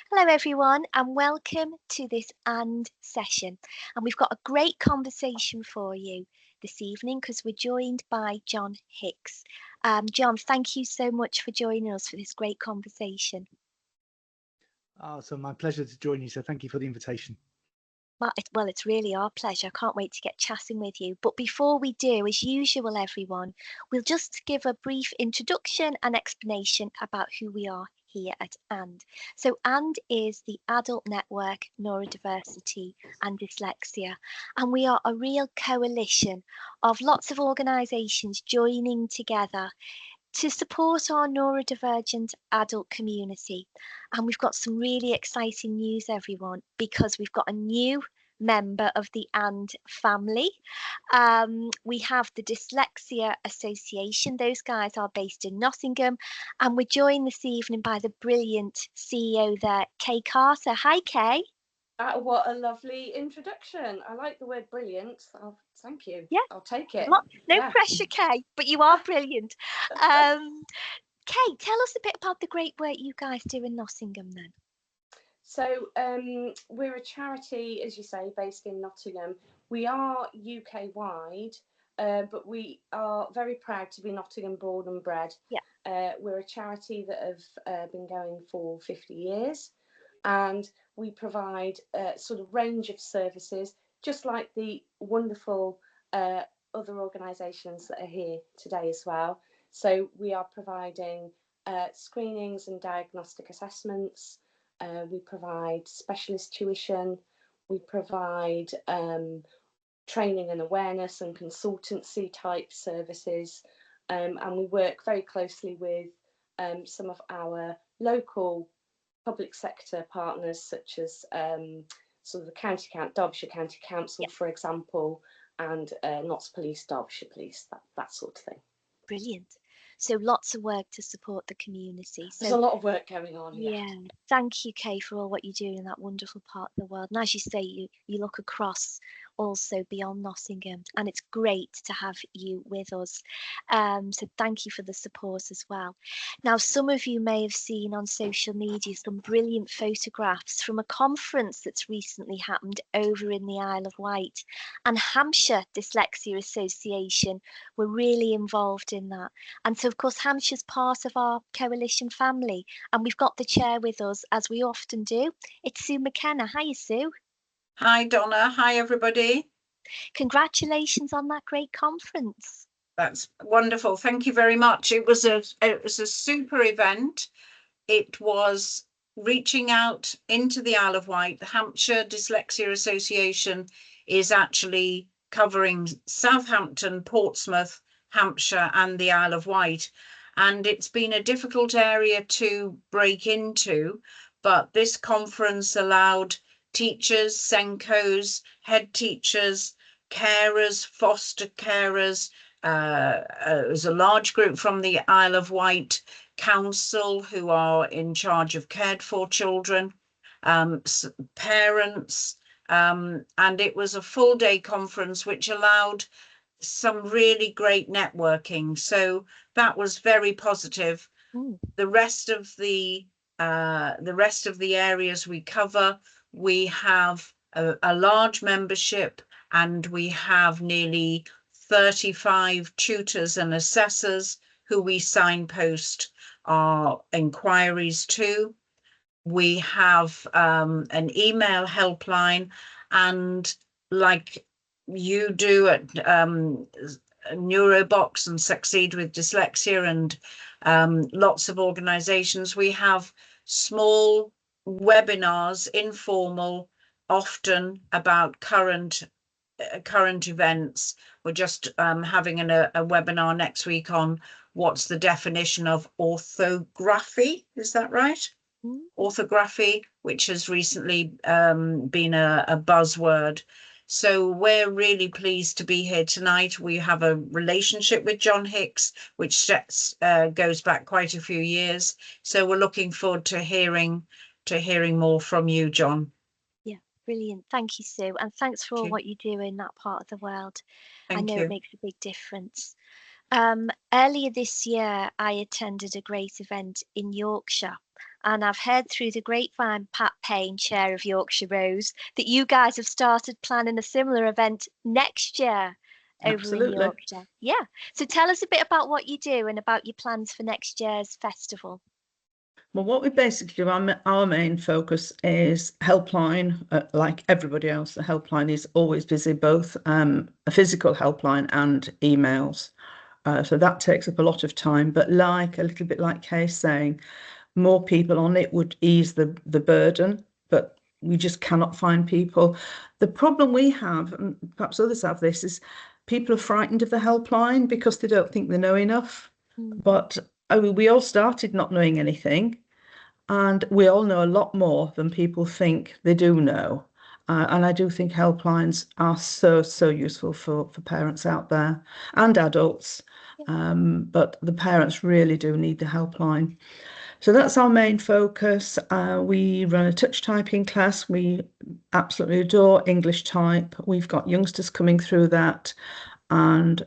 Hello everyone and welcome to this AND session. And we've got a great conversation for you this evening because we're joined by John Hicks. John, thank you so much for joining us for this great conversation. So my pleasure to join you, so thank you for the invitation. Well, it's really our pleasure. I can't wait to get chatting with you. But before we do, as usual, everyone, we'll just give a brief introduction and explanation about who we are here at AND. So AND is the Adult Network Neurodiversity and Dyslexia, and we are a real coalition of lots of organisations joining together to support our neurodivergent adult community. And we've got some really exciting news, everyone, because we've got a new member of the AND family. We have the Dyslexia Association. Those guys are based in Nottingham, and we're joined this evening by the brilliant CEO there, Kay Carter. Hi, Kay. What a lovely introduction. I like the word brilliant. Thank you. Yeah, I'll take it. No pressure, Kay, but you are brilliant. Kay, tell us a bit about the great work you guys do in Nottingham then. So we're a charity, as you say, based in Nottingham. We are UK wide, but we are very proud to be Nottingham born and bred. Yeah. We're a charity that have been going for 50 years, and we provide a sort of range of services, just like the wonderful other organisations that are here today as well. So we are providing screenings and diagnostic assessments. We provide specialist tuition. We provide training and awareness and consultancy type services. And we work very closely with some of our local public sector partners, such as sort of the County Derbyshire County Council, yeah, for example, and Notts Police, Derbyshire Police, that sort of thing. Brilliant. So lots of work to support the community. There's a lot of work going on. Yeah. Thank you, Kay, for all what you do in that wonderful part of the world. And as you say, you look across also beyond Nottingham, and it's great to have you with us. So thank you for the support as well. Now, some of you may have seen on social media some brilliant photographs from a conference that's recently happened over in the Isle of Wight, and Hampshire Dyslexia Association were really involved in that. And so, of course, Hampshire's part of our coalition family, and we've got the chair with us, as we often do. It's Sue McKenna. Hiya, Sue. Hi, Donna. Hi, everybody. Congratulations on that great conference. That's wonderful. Thank you very much. It was a super event. It was reaching out into the Isle of Wight. The Hampshire Dyslexia Association is actually covering Southampton, Portsmouth, Hampshire, and the Isle of Wight. And it's been a difficult area to break into, but this conference allowed teachers, SENCOs, head teachers, carers, foster carers. It was a large group from the Isle of Wight Council who are in charge of cared for children, parents, and it was a full day conference which allowed some really great networking. So that was very positive. The rest of the areas we cover, we have a large membership, and we have nearly 35 tutors and assessors who we signpost our inquiries to. We have an email helpline, and like you do at Neurobox and SucceedWithDyslexia and lots of organisations, we have small webinars, informal, often about current events. We're just having a webinar next week on what's the definition of orthography. Is that right? Orthography, which has recently been a buzzword. So we're really pleased to be here tonight. We have a relationship with John Hicks, which goes back quite a few years. So we're looking forward to hearing more from you, John. Yeah, brilliant. Thank you, Sue. And thanks for all what you do in that part of the world. I know it makes a big difference. Earlier this year, I attended a great event in Yorkshire, And I've heard through the grapevine, Pat Payne, chair of Yorkshire Rose, that you guys have started planning a similar event next year over Absolutely. in Yorkshire. Yeah. So tell us a bit about what you do and about your plans for next year's festival. Well, what we basically do, our main focus is helpline. Like everybody else, the helpline is always busy, both a physical helpline and emails. So that takes up a lot of time. But like a little bit like Kay's saying, more people on it would ease the burden, but we just cannot find people. The problem we have, and perhaps others have this, is people are frightened of the helpline because they don't think they know enough. But I mean, we all started not knowing anything, and we all know a lot more than people think they do know. And I do think helplines are so useful for parents out there and adults. But the parents really do need the helpline. So that's our main focus. We run a touch typing class. We absolutely adore English type. We've got youngsters coming through that, and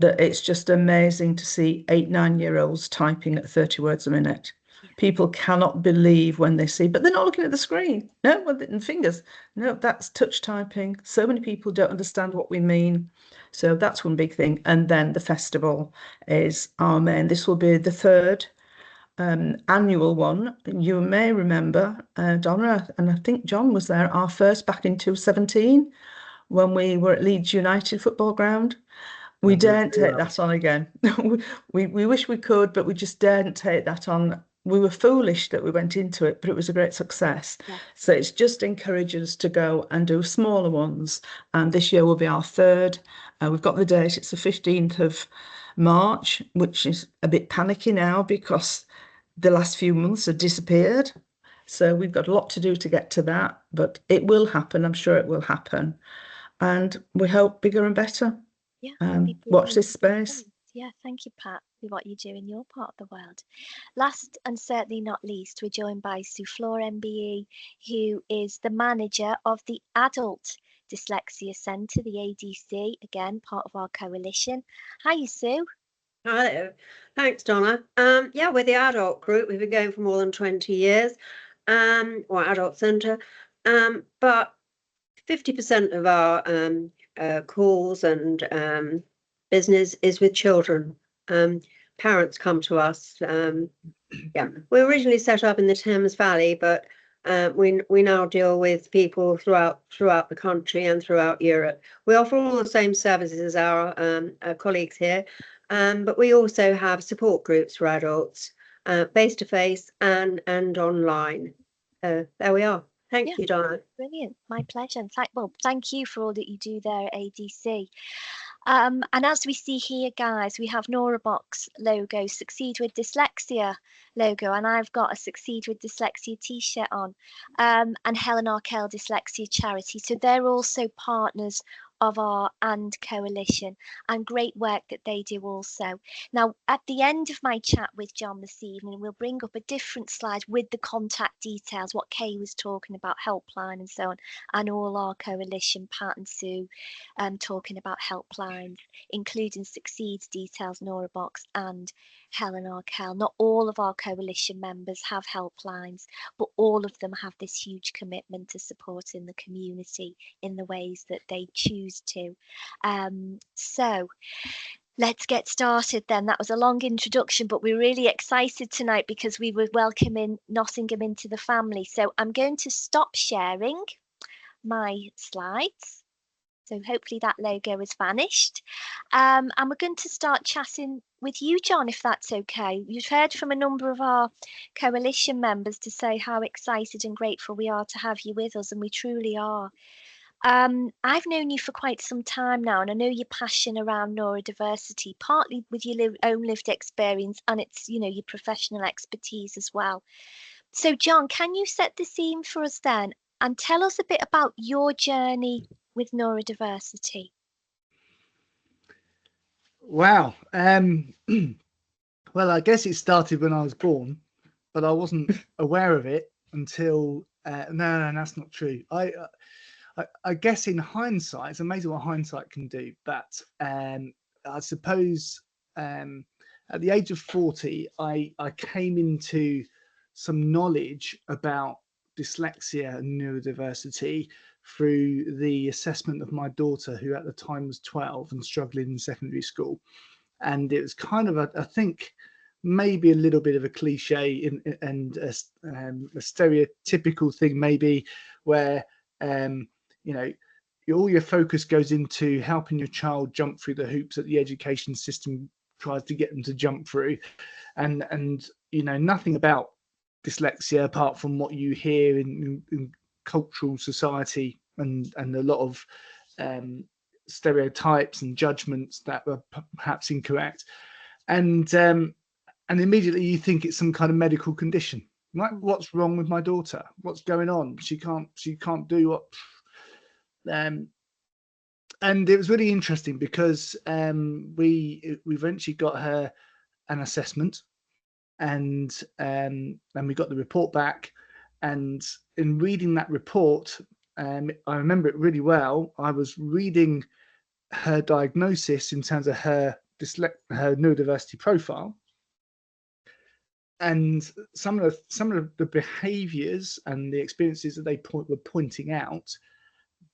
it's just amazing to see 8-9-year-olds typing at 30 words a minute. People cannot believe when they see, but they're not looking at the screen. No, with the fingers. No, that's touch typing. So many people don't understand what we mean. So that's one big thing. And then the festival is our main. This will be the third annual one. You may remember, Donna, and I think John was there, our first back in 2017 when we were at Leeds United football ground. We daren't take that on again. we wish we could, but we just daren't take that on. We were foolish that we went into it, but it was a great success. Yeah. So it's just encouraged us to go and do smaller ones. And this year will be our third. We've got the date. It's the 15th of March, which is a bit panicky now because the last few months have disappeared. So we've got a lot to do to get to that, but it will happen. I'm sure it will happen. And we hope bigger and better. Yeah. Watch this space. Yeah, thank you, Pat, for what you do in your part of the world. Last and certainly not least, we're joined by Flohr MBE, who is the manager of the Adult Dyslexia Centre, the ADC, again, part of our coalition. Hi, Sue. Hello. Thanks, Donna. Yeah, we're the adult group. We've been going for more than 20 years, or Adult Centre. But 50% of our calls and business is with children. Parents come to us. Yeah, we originally set up in the Thames Valley, but we now deal with people throughout the country and throughout Europe. We offer all the same services as our colleagues here, but we also have support groups for adults, face-to-face and online. There we are. Thank you, Donna. Brilliant. My pleasure. And thank you for all that you do there at ADC. And as we see here, guys, we have Neurobox logo, Succeed with Dyslexia logo, and I've got a Succeed with Dyslexia t-shirt on, and Helen Arkell Dyslexia Charity. So they're also partners of our ANND coalition, and great work that they do also. Now, at the end of my chat with John this evening, we'll bring up a different slide with the contact details, what Kay was talking about, helpline and so on, and all our coalition, Pat and Sue, talking about helplines, including Succeed's details, Neurobox and Helen Arkell. Not all of our coalition members have helplines, but all of them have this huge commitment to supporting the community in the ways that they choose to. So let's get started then. That was a long introduction, but we're really excited tonight because we were welcoming Nottingham into the family. So I'm going to stop sharing my slides. So hopefully that logo has vanished. And we're going to start chatting with you, John, if that's okay. You've heard from a number of our coalition members to say how excited and grateful we are to have you with us, and we truly are. I've known you for quite some time now, and I know your passion around neurodiversity, partly with your own lived experience, and it's, you know, your professional expertise as well. So, John, can you set the scene for us then, and tell us a bit about your journey with neurodiversity? Wow. Well, I guess it started when I was born, but I wasn't aware of it until no, that's not true. I guess in hindsight, it's amazing what hindsight can do. But I suppose at the age of 40, I came into some knowledge about dyslexia and neurodiversity through the assessment of my daughter, who at the time was 12 and struggling in secondary school. And it was kind of, I think, maybe a little bit of a cliche and a stereotypical thing, maybe, where, you know, all your focus goes into helping your child jump through the hoops that the education system tries to get them to jump through, and you know, nothing about dyslexia apart from what you hear in cultural society, and a lot of stereotypes and judgments that were perhaps incorrect, and immediately you think it's some kind of medical condition. Like, what's wrong with my daughter? What's going on? She can't do what. And it was really interesting because we eventually got her an assessment, and we got the report back. And in reading that report, I remember it really well. I was reading her diagnosis in terms of her neurodiversity profile, and some of the behaviours and the experiences that they were pointing out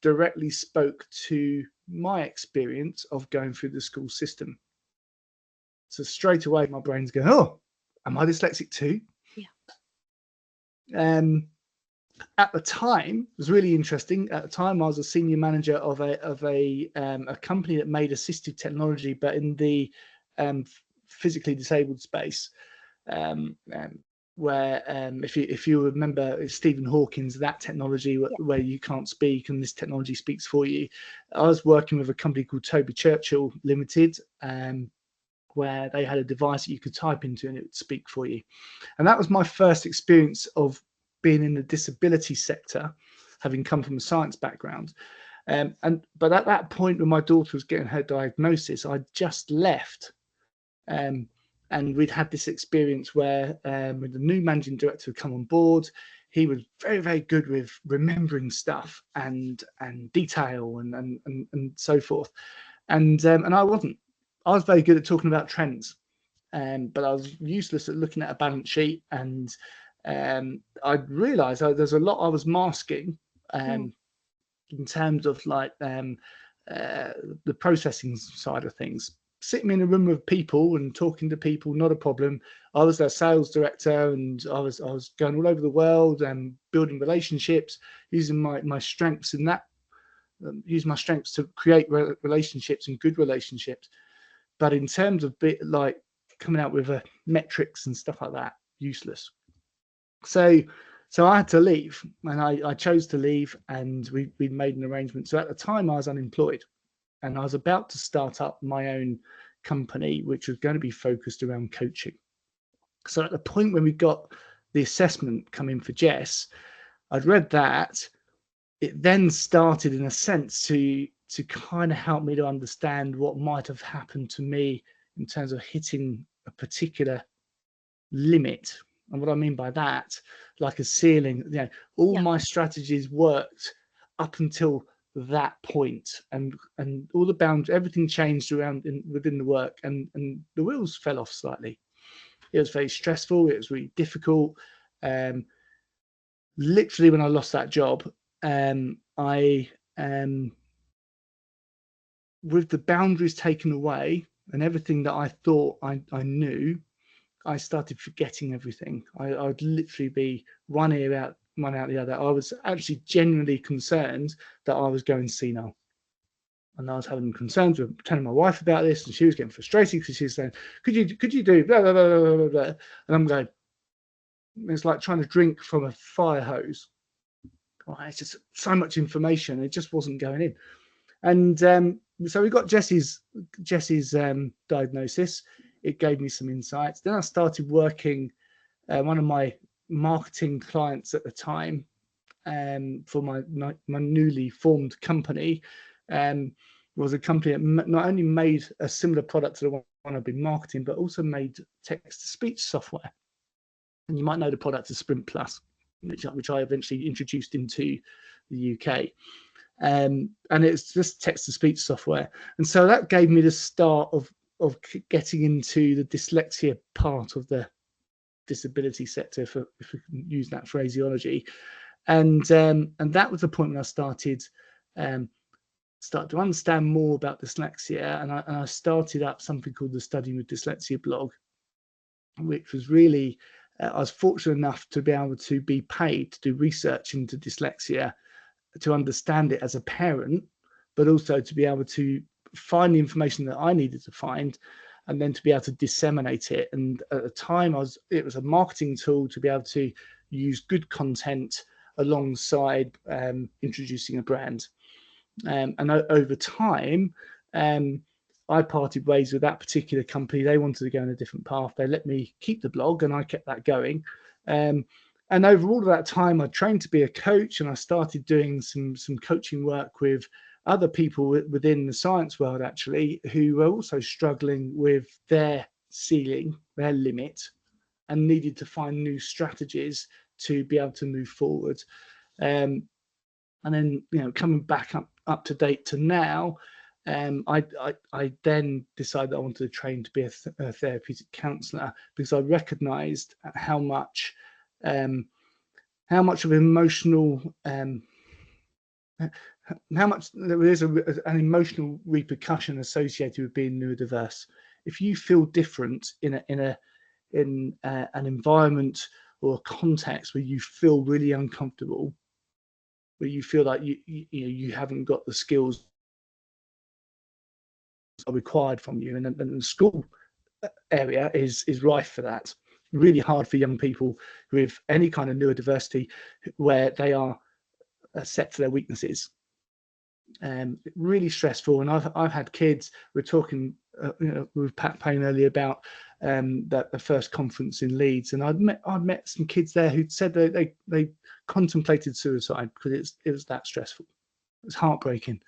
directly spoke to my experience of going through the school system. So straight away, my brain's going, "Oh, am I dyslexic too?" Yeah. At the time, it was really interesting. At the time, I was a senior manager of a company that made assistive technology, but in the physically disabled space. Where if you remember Stephen Hawking's That Technology, where you can't speak and this technology speaks for you. I was working with a company called Toby Churchill Limited, where they had a device that you could type into and it would speak for you. And that was my first experience of being in the disability sector, having come from a science background. But at that point, when my daughter was getting her diagnosis, I just left. And we'd had this experience where when the new managing director had come on board, he was very, very good with remembering stuff and detail and so forth. And I wasn't. I was very good at talking about trends, but I was useless at looking at a balance sheet. And I realised there's a lot I was masking in terms of like the processing side of things. Sitting in a room with people and talking to people, not a problem. I was their sales director, and I was going all over the world and building relationships, using my strengths in that, use my strengths to create relationships and good relationships. But in terms of like coming out with metrics and stuff like that, useless. So I had to leave, and I chose to leave, and we made an arrangement. So at the time I was unemployed. And I was about to start up my own company, which was going to be focused around coaching. So at the point when we got the assessment coming for Jess, I'd read that. It then started, in a sense, to kind of help me to understand what might have happened to me in terms of hitting a particular limit. And what I mean by that, like a ceiling, you know, all my strategies worked up until that point, and all the boundaries, everything changed around within the work, and the wheels fell off slightly. It was very stressful. It was really difficult. Literally, when I lost that job, I with the boundaries taken away and everything that I thought I knew, I started forgetting everything. I'd literally be one ear out, one out the other. I was actually genuinely concerned that I was going senile. And I was having concerns with telling my wife about this, and she was getting frustrated because she was saying, could you do blah, blah, blah, blah, blah, blah. And I'm going, it's like trying to drink from a fire hose. Oh, it's just so much information. It just wasn't going in. And so we got Jessie's diagnosis. It gave me some insights. Then I started working, one of my marketing clients at the time, for my newly formed company, was a company that not only made a similar product to the one I've been marketing, but also made text-to-speech software. And you might know the product as Sprint Plus, which I eventually introduced into the UK. And it's just text-to-speech software. And so that gave me the start of getting into the dyslexia part of the disability sector, if we can use that phraseology. And that was the point when I started to understand more about dyslexia, and I started up something called the Studying with Dyslexia blog, which was really, I was fortunate enough to be able to be paid to do research into dyslexia, to understand it as a parent, but also to be able to find the information that I needed to find, and then to be able to disseminate it. And at the time, it was a marketing tool to be able to use good content alongside introducing a brand. And over time, I parted ways with that particular company. They wanted to go in a different path. They let me keep the blog, and I kept that going. And over all of that time, I trained to be a coach, and I started doing some coaching work with other people within the science world, actually, who were also struggling with their ceiling, their limit, and needed to find new strategies to be able to move forward. And then, coming back up to date to now, I then decided that I wanted to train to be a therapeutic counsellor, because I recognised how much of emotional how much there is an emotional repercussion associated with being neurodiverse. If you feel different in an environment or a context where you feel really uncomfortable, where you feel like you haven't got the skills are required from you, and the school area is rife for that. Really hard for young people with any kind of neurodiversity, where they are set to their weaknesses. Really stressful. And I've had kids. We're talking with Pat Payne earlier about the first conference in Leeds, and I'd met some kids there who'd said that they contemplated suicide because it was that stressful. It was heartbreaking.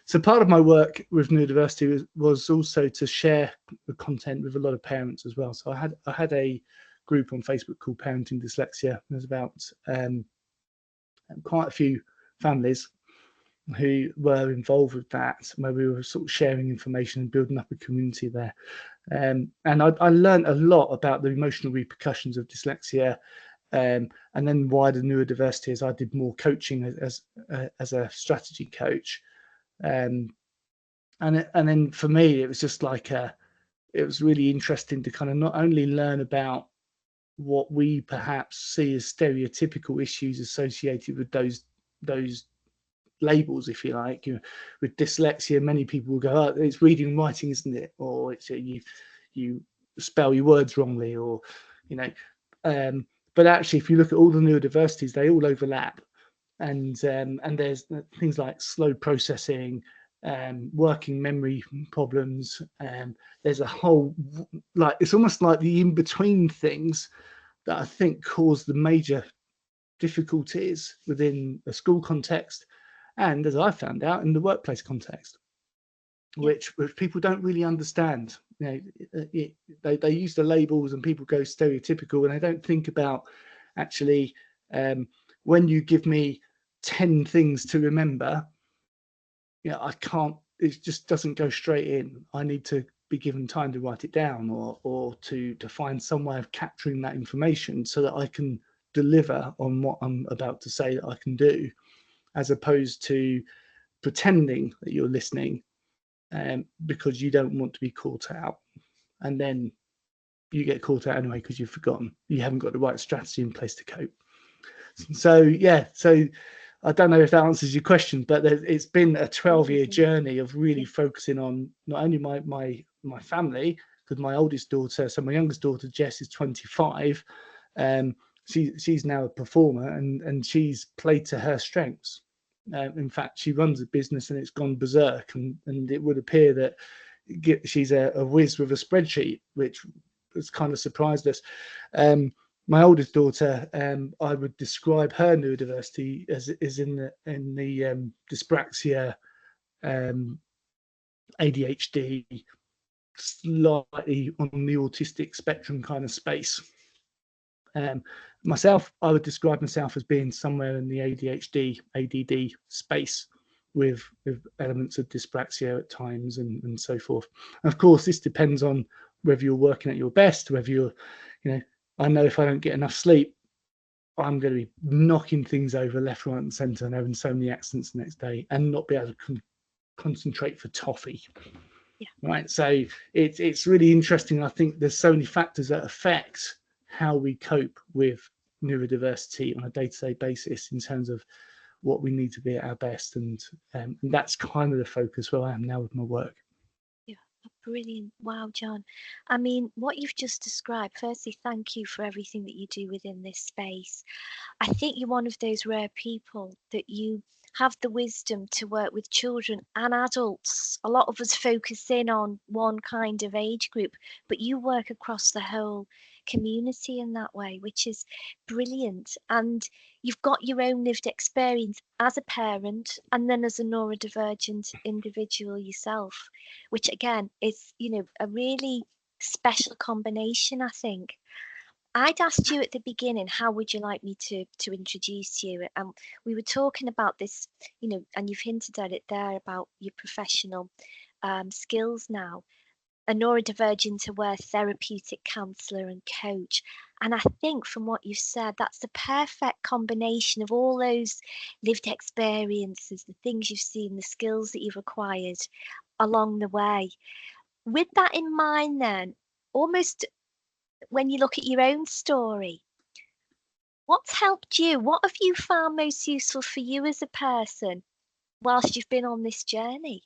So part of my work with neurodiversity was also to share the content with a lot of parents as well. So I had a group on Facebook called Parenting Dyslexia. There's about quite a few families who were involved with that, where we were sort of sharing information and building up a community there. And I learned a lot about the emotional repercussions of dyslexia, and then wider neurodiversity, as I did more coaching as a strategy coach. And then for me, it was just like it was really interesting to kind of not only learn about what we perhaps see as stereotypical issues associated with those labels, if you like. With dyslexia, many people will go, "Oh, it's reading and writing, isn't it?" Or it's you spell your words wrongly, or but actually, if you look at all the neurodiversities, they all overlap. And there's things like slow processing, working memory problems, there's a whole, like, it's almost like the in-between things that I think cause the major difficulties within a school context, and as I found out, in the workplace context, which people don't really understand. They use the labels, and people go stereotypical, and they don't think about actually, when you give me 10 things to remember, I can't, it just doesn't go straight in. I need to be given time to write it down, or to find some way of capturing that information so that I can deliver on what I'm about to say that I can do, as opposed to pretending that you're listening because you don't want to be caught out, and then you get caught out anyway because you've forgotten, you haven't got the right strategy in place to cope. So I don't know if that answers your question, but it's been a 12-year journey of really focusing on not only my family, because my oldest daughter, so my youngest daughter Jess, is 25. She's now a performer, and she's played to her strengths. In fact, she runs a business and it's gone berserk, and it would appear that she's a whiz with a spreadsheet, which has kind of surprised us. My oldest daughter, I would describe her neurodiversity as in the dyspraxia, ADHD, slightly on the autistic spectrum kind of space. Myself, I would describe myself as being somewhere in the ADHD, ADD space, with elements of dyspraxia at times, and so forth. And of course, this depends on whether you're working at your best, whether you're, I know if I don't get enough sleep, I'm going to be knocking things over left, right, and centre and having so many accidents the next day and not be able to concentrate for toffee. Yeah. Right. So it's really interesting. I think there's so many factors that affect how we cope with neurodiversity on a day-to-day basis in terms of what we need to be at our best. And that's kind of the focus where I am now with my work. Brilliant. Wow, John. I mean, what you've just described, firstly, thank you for everything that you do within this space. I think you're one of those rare people that you have the wisdom to work with children and adults. A lot of us focus in on one kind of age group, but you work across the whole community in that way, which is brilliant. And you've got your own lived experience as a parent and then as a neurodivergent individual yourself, which again is, you know, a really special combination, I think. I'd asked you at the beginning, how would you like me to introduce you? And we were talking about this, you know, and you've hinted at it there about your professional skills now. A neurodivergent aware therapeutic counsellor and coach. And I think from what you've said, that's the perfect combination of all those lived experiences, the things you've seen, the skills that you've acquired along the way. With that in mind, then, almost when you look at your own story, what's helped you? What have you found most useful for you as a person whilst you've been on this journey?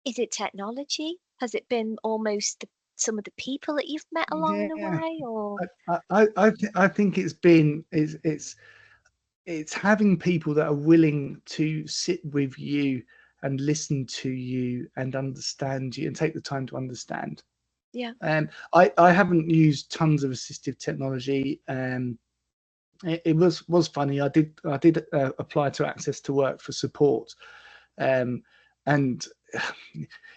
Is it technology? Has it been almost some of the people that you've met along the way, or? I think it's been it's having people that are willing to sit with you and listen to you and understand you and take the time to understand. Yeah. I haven't used tons of assistive technology. It was funny. I did apply to Access to Work for support, and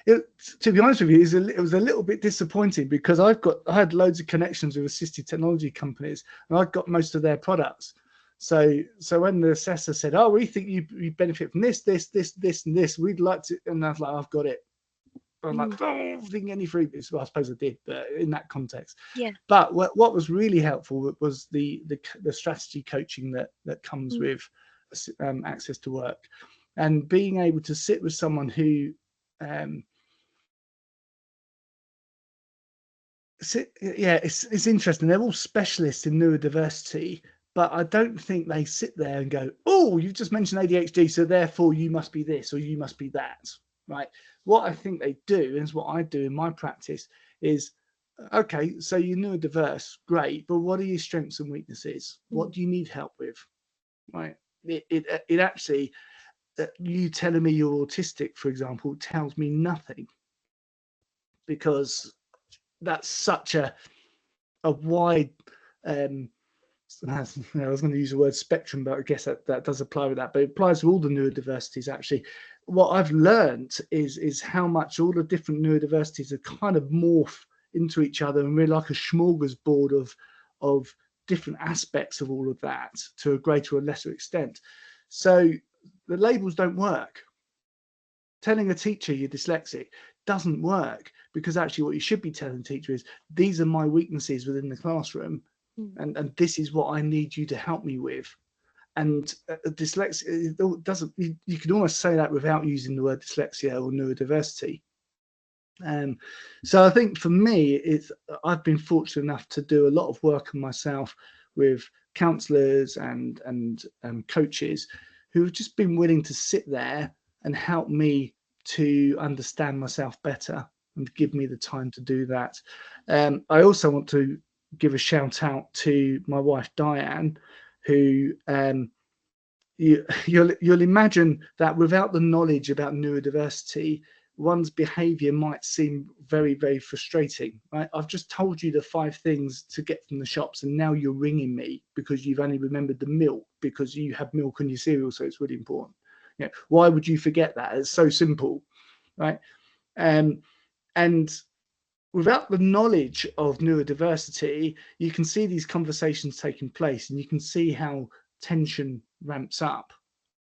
to be honest with you, it was a little bit disappointing because I had loads of connections with assistive technology companies and I'd got most of their products. So when the assessor said, "Oh, we think you benefit from this, and this, we'd like to," and I was like, "I've got it." I'm like, "Oh, didn't get any freebies." Well, I suppose I did, but in that context. Yeah. But what was really helpful was the strategy coaching that comes with Access to Work, and being able to sit with someone who it's interesting. They're all specialists in neurodiversity, but I don't think they sit there and go, "Oh, you've just mentioned ADHD, so therefore you must be this or you must be that." Right? What I think they do, and what I do in my practice, is, okay, so you're neurodiverse, great, but what are your strengths and weaknesses? What do you need help with? Right? It actually, you telling me you're autistic, for example, tells me nothing, because that's such a wide I was going to use the word spectrum, but I guess that does apply with that, but it applies to all the neurodiversities. Actually, what I've learned is how much all the different neurodiversities are kind of morph into each other, and we're like a smorgasbord of different aspects of all of that to a greater or lesser extent. So the labels don't work. Telling a teacher you're dyslexic doesn't work, because actually what you should be telling the teacher is, these are my weaknesses within the classroom, and this is what I need you to help me with. And dyslexia, it doesn't, you can almost say that without using the word dyslexia or neurodiversity. So I think for me, I've been fortunate enough to do a lot of work on myself with counsellors and coaches who have just been willing to sit there and help me to understand myself better and give me the time to do that. I also want to give a shout out to my wife Diane, who you'll imagine that without the knowledge about neurodiversity, one's behavior might seem very, very frustrating, right? I've just told you the 5 things to get from the shops, and now you're ringing me because you've only remembered the milk because you have milk on your cereal, so it's really important. You know, why would you forget that? It's so simple, right? And without the knowledge of neurodiversity, you can see these conversations taking place, and you can see how tension ramps up,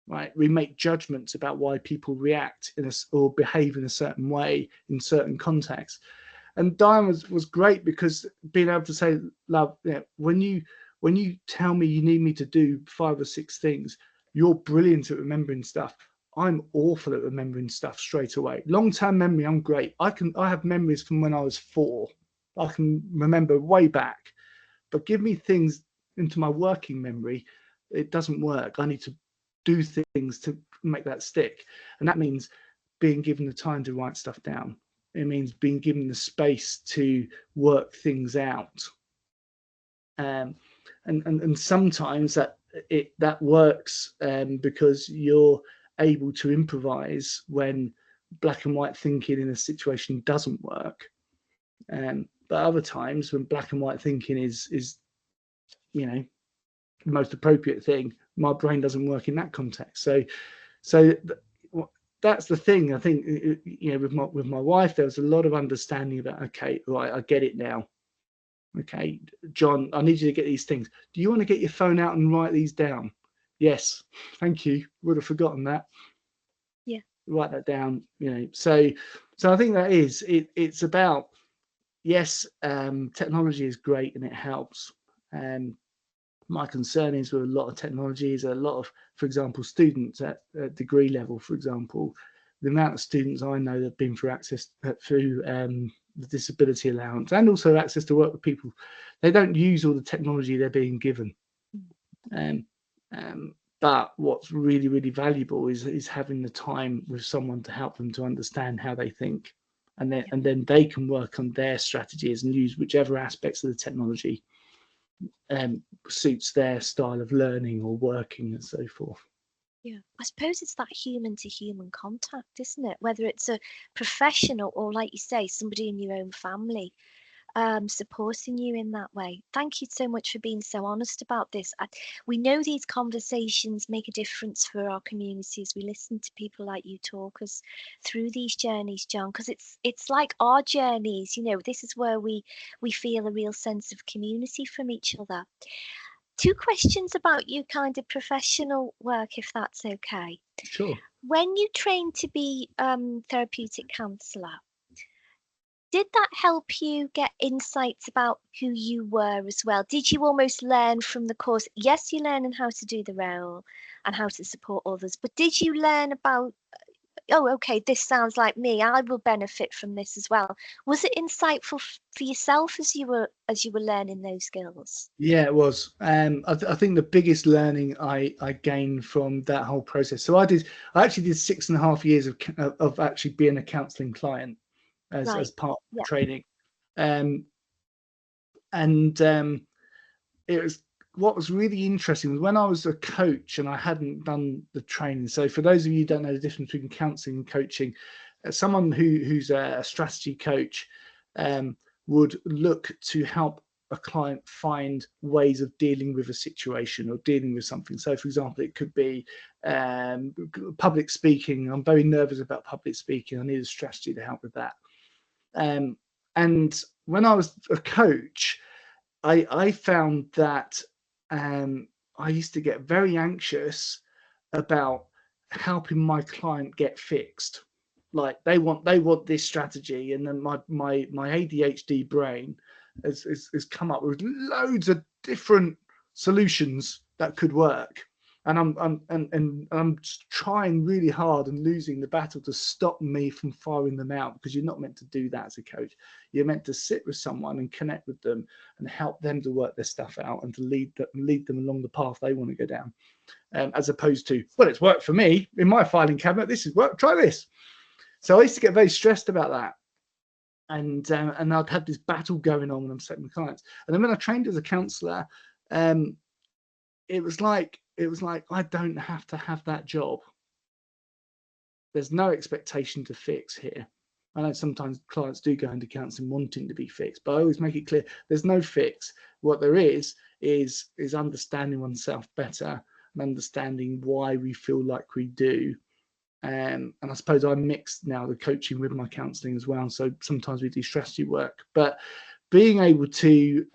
right? We make judgments about why people react or behave in a certain way in certain contexts. And Diane was great, because being able to say, love, when you tell me you need me to do 5 or 6 things, you're brilliant at remembering stuff. I'm awful at remembering stuff straight away. Long-term memory, I'm great. I have memories from when I was 4. I can remember way back, but give me things into my working memory, it doesn't work. I need to do things to make that stick. And that means being given the time to write stuff down. It means being given the space to work things out. And sometimes that works because you're able to improvise when black and white thinking in a situation doesn't work. But other times when black and white thinking is the most appropriate thing, my brain doesn't work in that context. So that's the thing. I think, with my wife, there was a lot of understanding about, okay, right, I get it now. Okay, John, I need you to get these things. Do you want to get your phone out and write these down? Yes, thank you. Would have forgotten that. Yeah. Write that down. So I think that is it. It's about, yes, technology is great and it helps. My concern is with a lot of technologies, a lot of, for example, students at degree level, for example, the amount of students I know that have been through access through the disability allowance and also access to work with people, they don't use all the technology they're being given. But what's really, really valuable is having the time with someone to help them to understand how they think, and then they can work on their strategies and use whichever aspects of the technology suits their style of learning or working and so forth. Yeah, I suppose it's that human to human contact, isn't it? Whether it's a professional or, like you say, somebody in your own family supporting you in that way. Thank you so much for being so honest about this. We know these conversations make a difference for our communities. We listen to people like you talk us through these journeys, John, because it's like our journeys. This is where we feel a real sense of community from each other. 2 questions about your kind of professional work, if that's okay. Sure. When you trained to be therapeutic counsellor, did that help you get insights about who you were as well? Did you almost learn from the course? Yes, you're learning how to do the role and how to support others, but did you learn about, oh, okay, this sounds like me, I will benefit from this as well? Was it insightful for yourself as you were learning those skills? Yeah, it was. I think the biggest learning I gained from that whole process. So I actually did 6.5 years of actually being a counselling client as part of training. It was, what was really interesting was when I was a coach and I hadn't done the training. So for those of you who don't know the difference between counselling and coaching, someone who's a strategy coach would look to help a client find ways of dealing with a situation or dealing with something. So for example, it could be public speaking. I'm very nervous about public speaking. I need a strategy to help with that. And when I was a coach, I found that I used to get very anxious about helping my client get fixed. Like they want this strategy, and then my ADHD brain has come up with loads of different solutions that could work. And I'm trying really hard and losing the battle to stop me from firing them out, because you're not meant to do that as a coach. You're meant to sit with someone and connect with them and help them to work their stuff out and to lead them along the path they want to go down, as opposed to, well, it's worked for me in my filing cabinet. This is work. Try this. So I used to get very stressed about that, and I'd had this battle going on when I'm setting with clients. And then when I trained as a counsellor, it was like I don't have to have that job. There's no expectation to fix here. I know sometimes clients do go into counselling wanting to be fixed, but I always make it clear there's no fix. What there is understanding oneself better and understanding why we feel like we do. And I suppose I mix now the coaching with my counselling as well. So sometimes we do strategy work, but being able to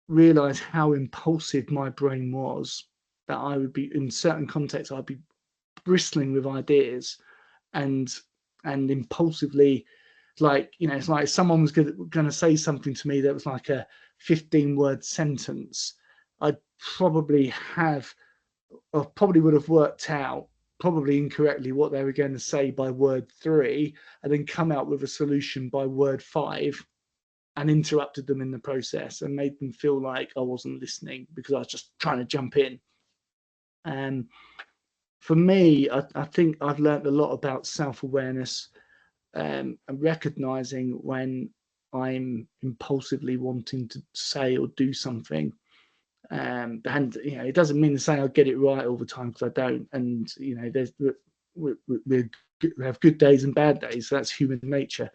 realise how impulsive my brain was that I would be, in certain contexts, I'd be bristling with ideas and impulsively, like, you know, it's like someone was going to say something to me that was like a 15-word sentence. I'd probably would have worked out, probably incorrectly, what they were going to say by word 3, and then come out with a solution by word 5, and interrupted them in the process and made them feel like I wasn't listening because I was just trying to jump in. And for me, I think I've learned a lot about self-awareness, and recognizing when I'm impulsively wanting to say or do something. And you know, it doesn't mean to say I'll get it right all the time, because I don't. And you know, we have good days and bad days, so that's human nature.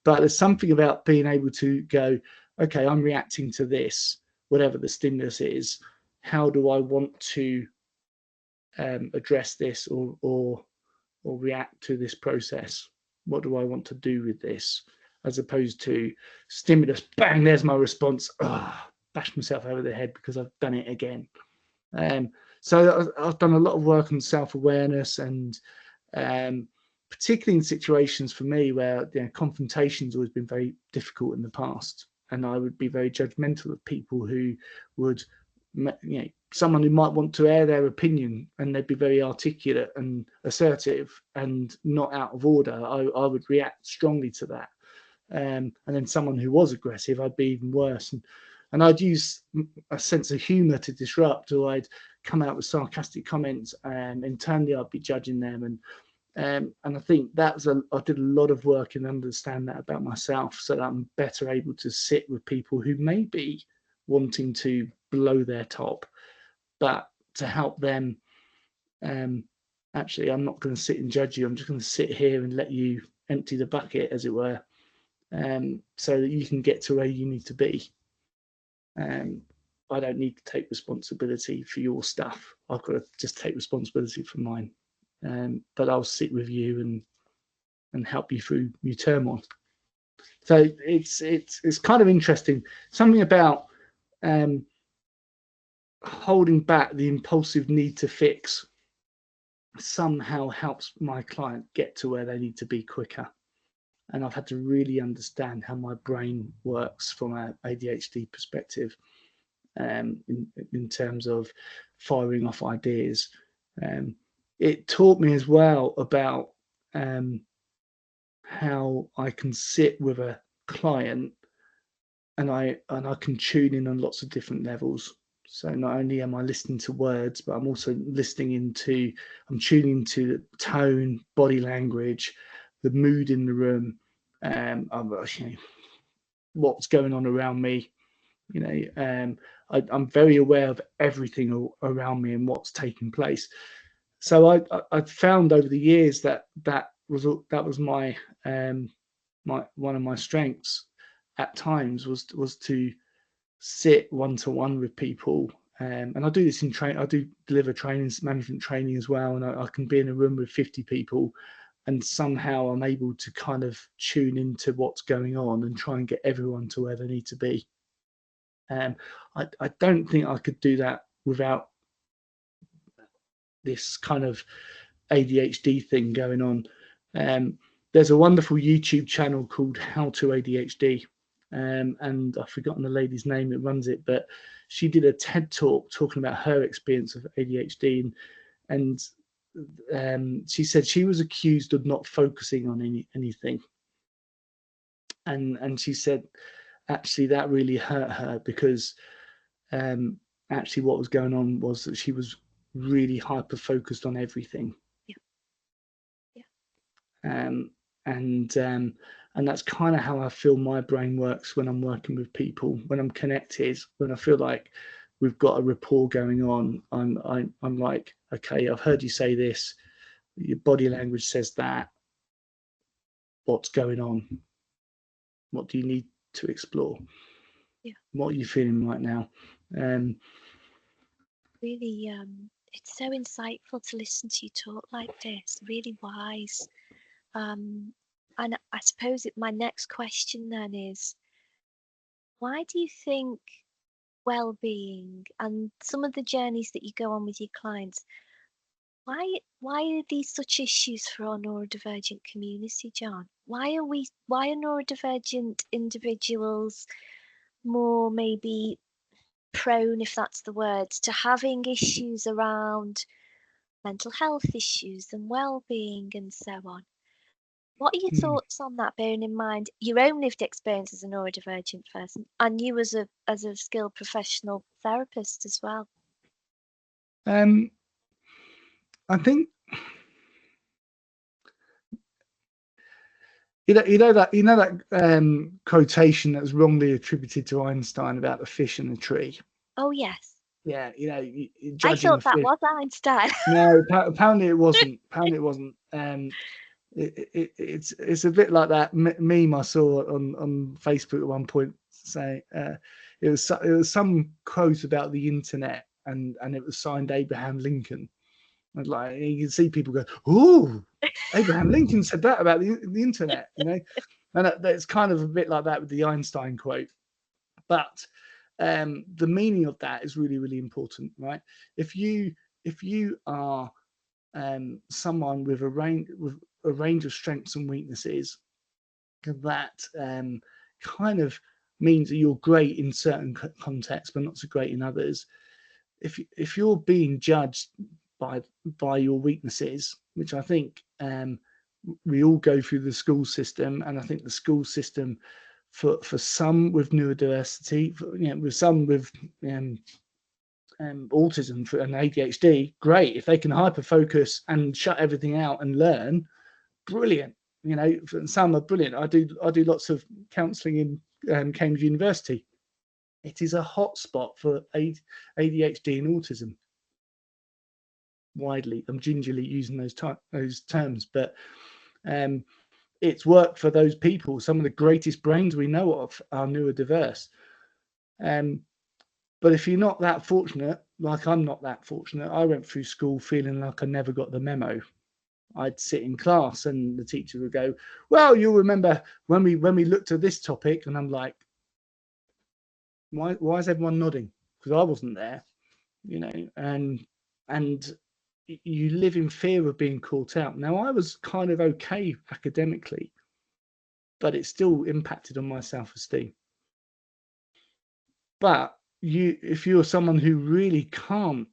But there's something about being able to go, okay, I'm reacting to this, whatever the stimulus is. How do I want to address this or react to this process? What do I want to do with this? As opposed to stimulus, bang, there's my response. Bash myself over the head because I've done it again. So I've done a lot of work on self-awareness, and particularly in situations for me where, you know, confrontation's always been very difficult in the past, and I would be very judgmental of people who would, you know, someone who might want to air their opinion and they'd be very articulate and assertive and not out of order. I would react strongly to that. And then someone who was aggressive, I'd be even worse. And I'd use a sense of humor to disrupt, or I'd come out with sarcastic comments, and internally I'd be judging them. And I think I did a lot of work in understand that about myself, so that I'm better able to sit with people who may be wanting to blow their top, but to help them, actually, I'm not going to sit and judge you. I'm just going to sit here and let you empty the bucket, as it were, so that you can get to where you need to be. I don't need to take responsibility for your stuff. I've got to just take responsibility for mine. But I'll sit with you and help you through your turmoil. So it's kind of interesting. Something about holding back the impulsive need to fix somehow helps my client get to where they need to be quicker. And I've had to really understand how my brain works from an ADHD perspective, in terms of firing off ideas. It taught me as well about how I can sit with a client and I can tune in on lots of different levels. So not only am I listening to words, but I'm also I'm tuning to the tone, body language, the mood in the room, what's going on around me. You know, I'm very aware of everything around me and what's taking place. So I found over the years that was my one of my strengths at times was to sit one-to-one with people, and I do this in I do deliver management training as well, and I can be in a room with 50 people, and somehow I'm able to kind of tune into what's going on and try and get everyone to where they need to be. I don't think I could do that without this kind of ADHD thing going on. There's a wonderful YouTube channel called How to ADHD, and I've forgotten the lady's name that runs it, but she did a TED talk talking about her experience of ADHD, and she said she was accused of not focusing on anything, and she said actually that really hurt her, because actually what was going on was that she was really hyper focused on everything. And that's kind of how I feel my brain works when I'm working with people, when I'm connected, when I feel like we've got a rapport going on. I'm like, okay, I've heard you say this, your body language says that, what's going on? What do you need to explore? What are you feeling right now? Really, it's so insightful to listen to you talk like this, really wise. And I suppose my next question then is, why do you think well-being and some of the journeys that you go on with your clients, why are these such issues for our neurodivergent community, John? Why are neurodivergent individuals more maybe prone, if that's the word, to having issues around mental health issues and well-being and so on? What are your thoughts on that, bearing in mind your own lived experience as a neurodivergent person and you as a skilled professional therapist as well? I think you know that quotation that's wrongly attributed to Einstein about the fish and the tree. Oh yes. Yeah, I thought that was Einstein. No, apparently it wasn't. Apparently it wasn't. It's a bit like that meme I saw on Facebook at one point, saying it was some quote about the internet, and it was signed Abraham Lincoln. And like you can see people go, "Oh, Abraham Lincoln said that about the internet," and it's kind of a bit like that with the Einstein quote. But the meaning of that is really, really important, right? If you are someone with a range of strengths and weaknesses, that kind of means that you're great in certain contexts, but not so great in others. If you're being judged by your weaknesses, which I think we all go through the school system, and I think the school system for some with neurodiversity, with some with autism and ADHD, great. If they can hyper focus and shut everything out and learn, brilliant. Some are brilliant. I do lots of counselling in Cambridge University. It is a hot spot for ADHD and autism. Widely, I'm gingerly using those terms, but it's worked for those people. Some of the greatest brains we know of are neurodiverse. But if you're not that fortunate, like I'm not that fortunate, I went through school feeling like I never got the memo. I'd sit in class and the teacher would go, "Well, you'll remember when we looked at this topic," and I'm like, why is everyone nodding? Because I wasn't there, and you live in fear of being caught out. Now, I was kind of okay academically, but it still impacted on my self-esteem. But if you're someone who really can't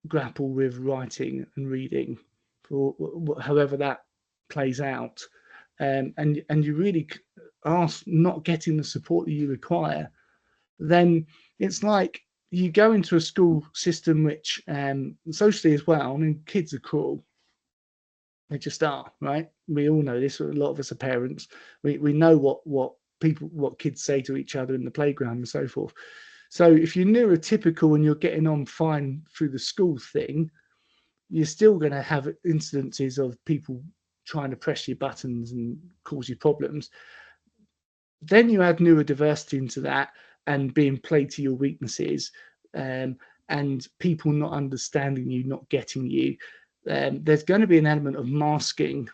grapple with writing and reading, or however that plays out, and you really are not getting the support that you require, then it's like you go into a school system which socially as well, I mean, kids are cruel. They just are, right? We all know this. A lot of us are parents. We know what kids say to each other in the playground and so forth. So if you're neurotypical and you're getting on fine through the school thing, you're still going to have incidences of people trying to press your buttons and cause you problems. Then you add neurodiversity into that and being played to your weaknesses, and people not understanding you, not getting you. There's going to be an element of masking,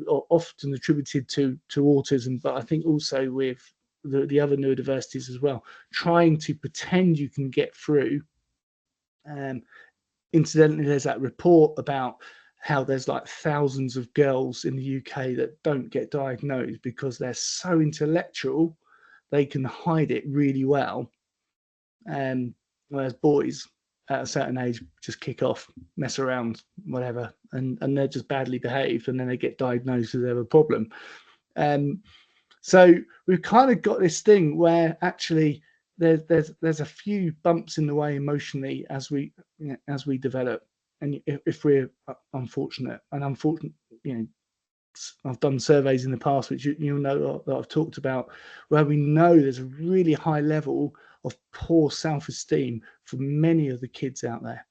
often attributed to autism, but I think also with the other neurodiversities as well, trying to pretend you can get through. Incidentally, there's that report about how there's like thousands of girls in the UK that don't get diagnosed because they're so intellectual, they can hide it really well. Whereas boys at a certain age just kick off, mess around, whatever, and they're just badly behaved, and then they get diagnosed with they have a problem. So we've kind of got this thing where actually there's a few bumps in the way emotionally as we develop, and if we're unfortunate, I've done surveys in the past, which you know that I've talked about, where we know there's a really high level of poor self-esteem for many of the kids out there.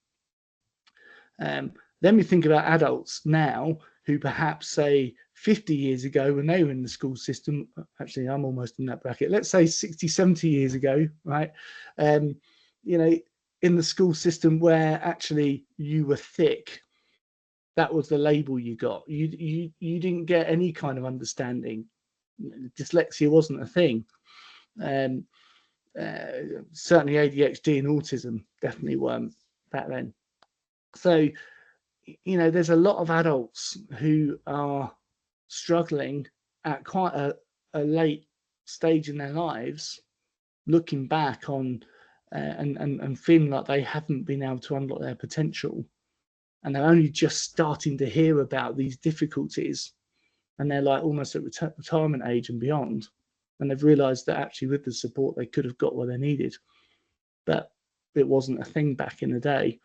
Then we think about adults now who perhaps say 50 years ago when they were in the school system, actually I'm almost in that bracket, let's say 60, 70 years ago, right? In the school system where actually you were thick, that was the label you got. You didn't get any kind of understanding. Dyslexia wasn't a thing. certainly ADHD and autism definitely weren't back then. So, you know, there's a lot of adults who are struggling at quite a late stage in their lives, looking back on and feeling like they haven't been able to unlock their potential, and they're only just starting to hear about these difficulties, and they're like almost at retirement age and beyond, and they've realized that actually with the support they could have got what they needed, but it wasn't a thing back in the day.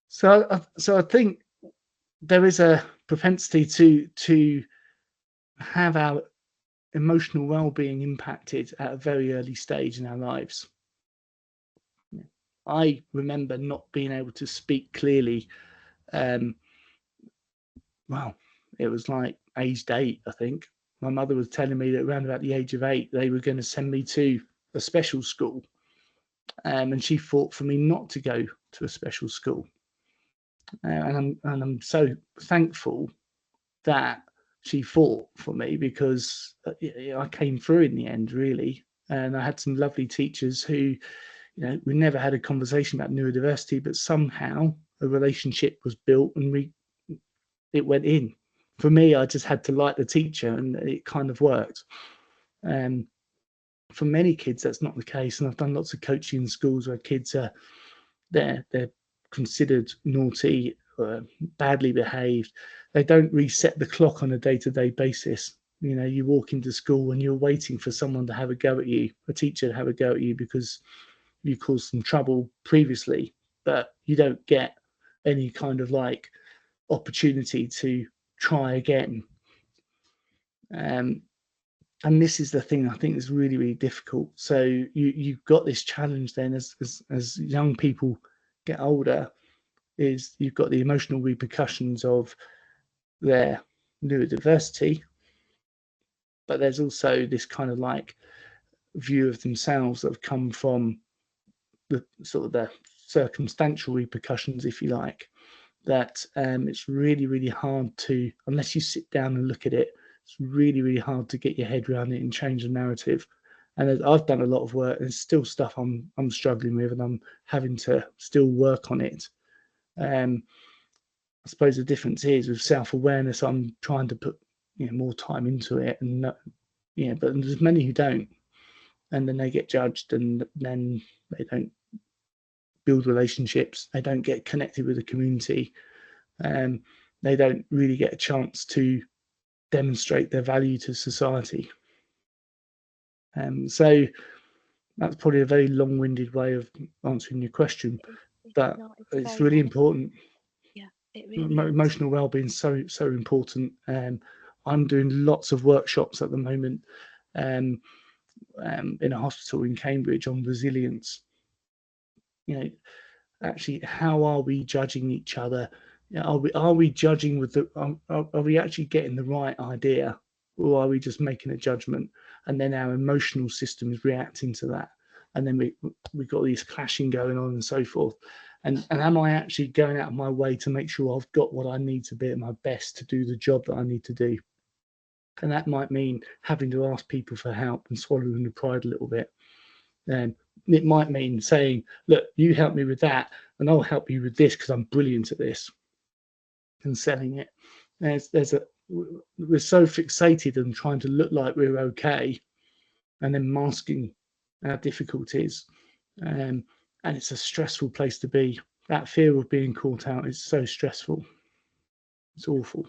So I think there is a propensity to have our emotional well-being impacted at a very early stage in our lives. I remember not being able to speak clearly. Well, it was like aged 8, I think. My mother was telling me that around about the age of 8, they were going to send me to a special school. And she fought for me not to go to a special school. And I'm so thankful that she fought for me, because I came through in the end, really. And I had some lovely teachers who, you know, we never had a conversation about neurodiversity, but somehow a relationship was built and it went in. For me, I just had to like the teacher, and it kind of worked. For many kids, that's not the case, and I've done lots of coaching in schools where kids are they're considered naughty, badly behaved. They don't reset the clock on a day-to-day basis. You know, you walk into school and you're waiting for someone to have a go at you, a teacher to have a go at you because you caused some trouble previously, but you don't get any kind of like opportunity to try again. And this is the thing I think is really, really difficult. So you've got this challenge then as young people get older, is you've got the emotional repercussions of their neurodiversity, but there's also this kind of like view of themselves that have come from the sort of the circumstantial repercussions, if you like, that it's really, really hard to, unless you sit down and look at it, it's really, really hard to get your head around it and change the narrative. And I've done a lot of work, and there's still stuff I'm struggling with, and I'm having to still work on it. I suppose the difference is with self-awareness, I'm trying to put more time into it, and but there's many who don't, and then they get judged, and then they don't build relationships, they don't get connected with the community, they don't really get a chance to demonstrate their value to society. So that's probably a very long-winded way of answering your question, but it's really important. Yeah, it really emotional well-being is so important. I'm doing lots of workshops at the moment in a hospital in Cambridge on resilience. Actually, how are we judging each other? Are we judging with the? Are we actually getting the right idea, or are we just making a judgment, and then our emotional system is reacting to that, and then we got these clashing going on and so forth. And am I actually going out of my way to make sure I've got what I need to be at my best to do the job that I need to do? And that might mean having to ask people for help and swallowing the pride a little bit. It might mean saying, look, you help me with that, and I'll help you with this because I'm brilliant at this, and selling it. We're so fixated on trying to look like we're okay, and then masking our difficulties, and it's a stressful place to be. That fear of being caught out is so stressful. It's awful.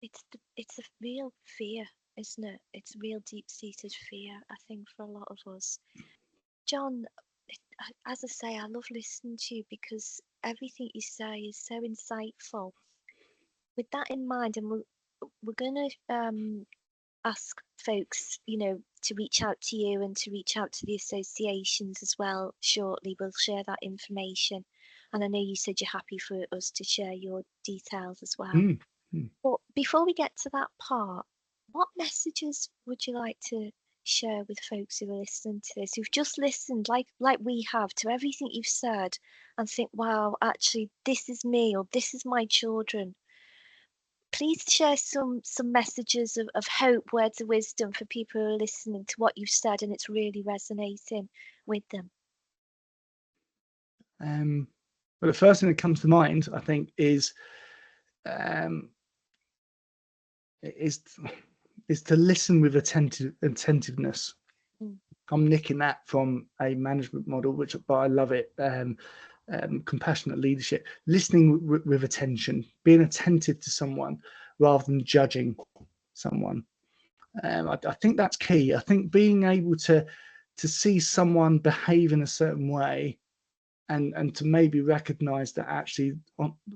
It's a real fear, isn't it? It's a real deep-seated fear, I think, for a lot of us. John, as I say, I love listening to you because everything you say is so insightful. With that in mind, and we're going to ask folks, to reach out to you and to reach out to the associations as well shortly. We'll share that information. And I know you said you're happy for us to share your details as well. But before we get to that part, what messages would you like to share with folks who are listening to this, who've just listened like we have to everything you've said, and think, wow, actually this is me, or this is my children? please share some messages of hope, words of wisdom for people who are listening to what you've said and it's really resonating with them. Well, the first thing that comes to mind, I think, is to listen with attentiveness. I'm nicking that from a management model, but I love it. Compassionate leadership, listening with attention, being attentive to someone rather than judging someone. I think that's key. I think being able to see someone behave in a certain way and to maybe recognize that actually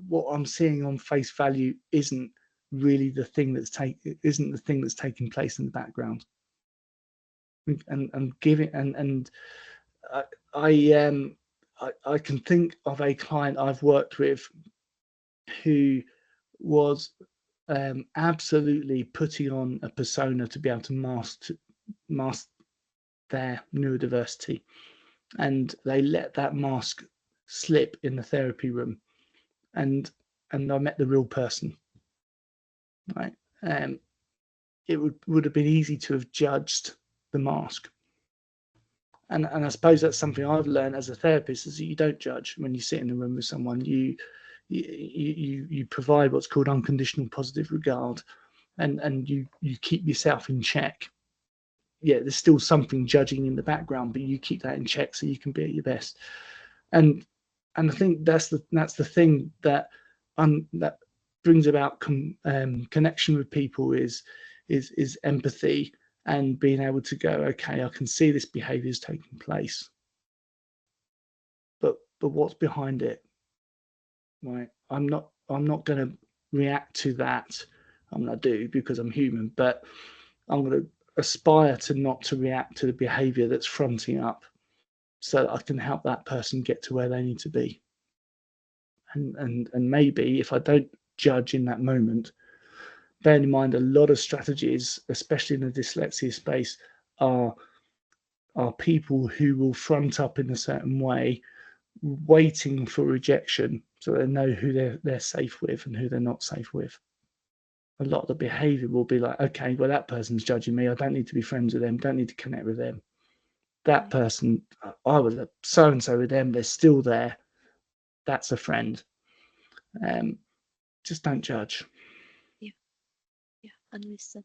what I'm seeing on face value isn't really the thing that's taking place in the background. And giving and I can think of a client I've worked with who was absolutely putting on a persona to be able to mask their neurodiversity, and they let that mask slip in the therapy room, and I met the real person, right? It would have been easy to have judged the mask. And I suppose that's something I've learned as a therapist, is that you don't judge when you sit in a room with someone. You provide what's called unconditional positive regard, and you keep yourself in check. Yeah, there's still something judging in the background, but you keep that in check so you can be at your best. And I think that's the thing that brings about connection with people is empathy. And being able to go, okay, I can see this behaviour is taking place, but what's behind it, right? I'm not going to react to that. I'm going to do because I'm human, but I'm going to aspire to not to react to the behaviour that's fronting up, so that I can help that person get to where they need to be. And maybe if I don't judge in that moment, bearing in mind a lot of strategies, especially in the dyslexia space, are people who will front up in a certain way, waiting for rejection, so they know who they're safe with and who they're not safe with. A lot of the behaviour will be like, okay, well, that person's judging me. I don't need to be friends with them. Don't need to connect with them. That person, I was a so-and-so with them. They're still there. That's a friend. Just don't judge. Yeah, and listen.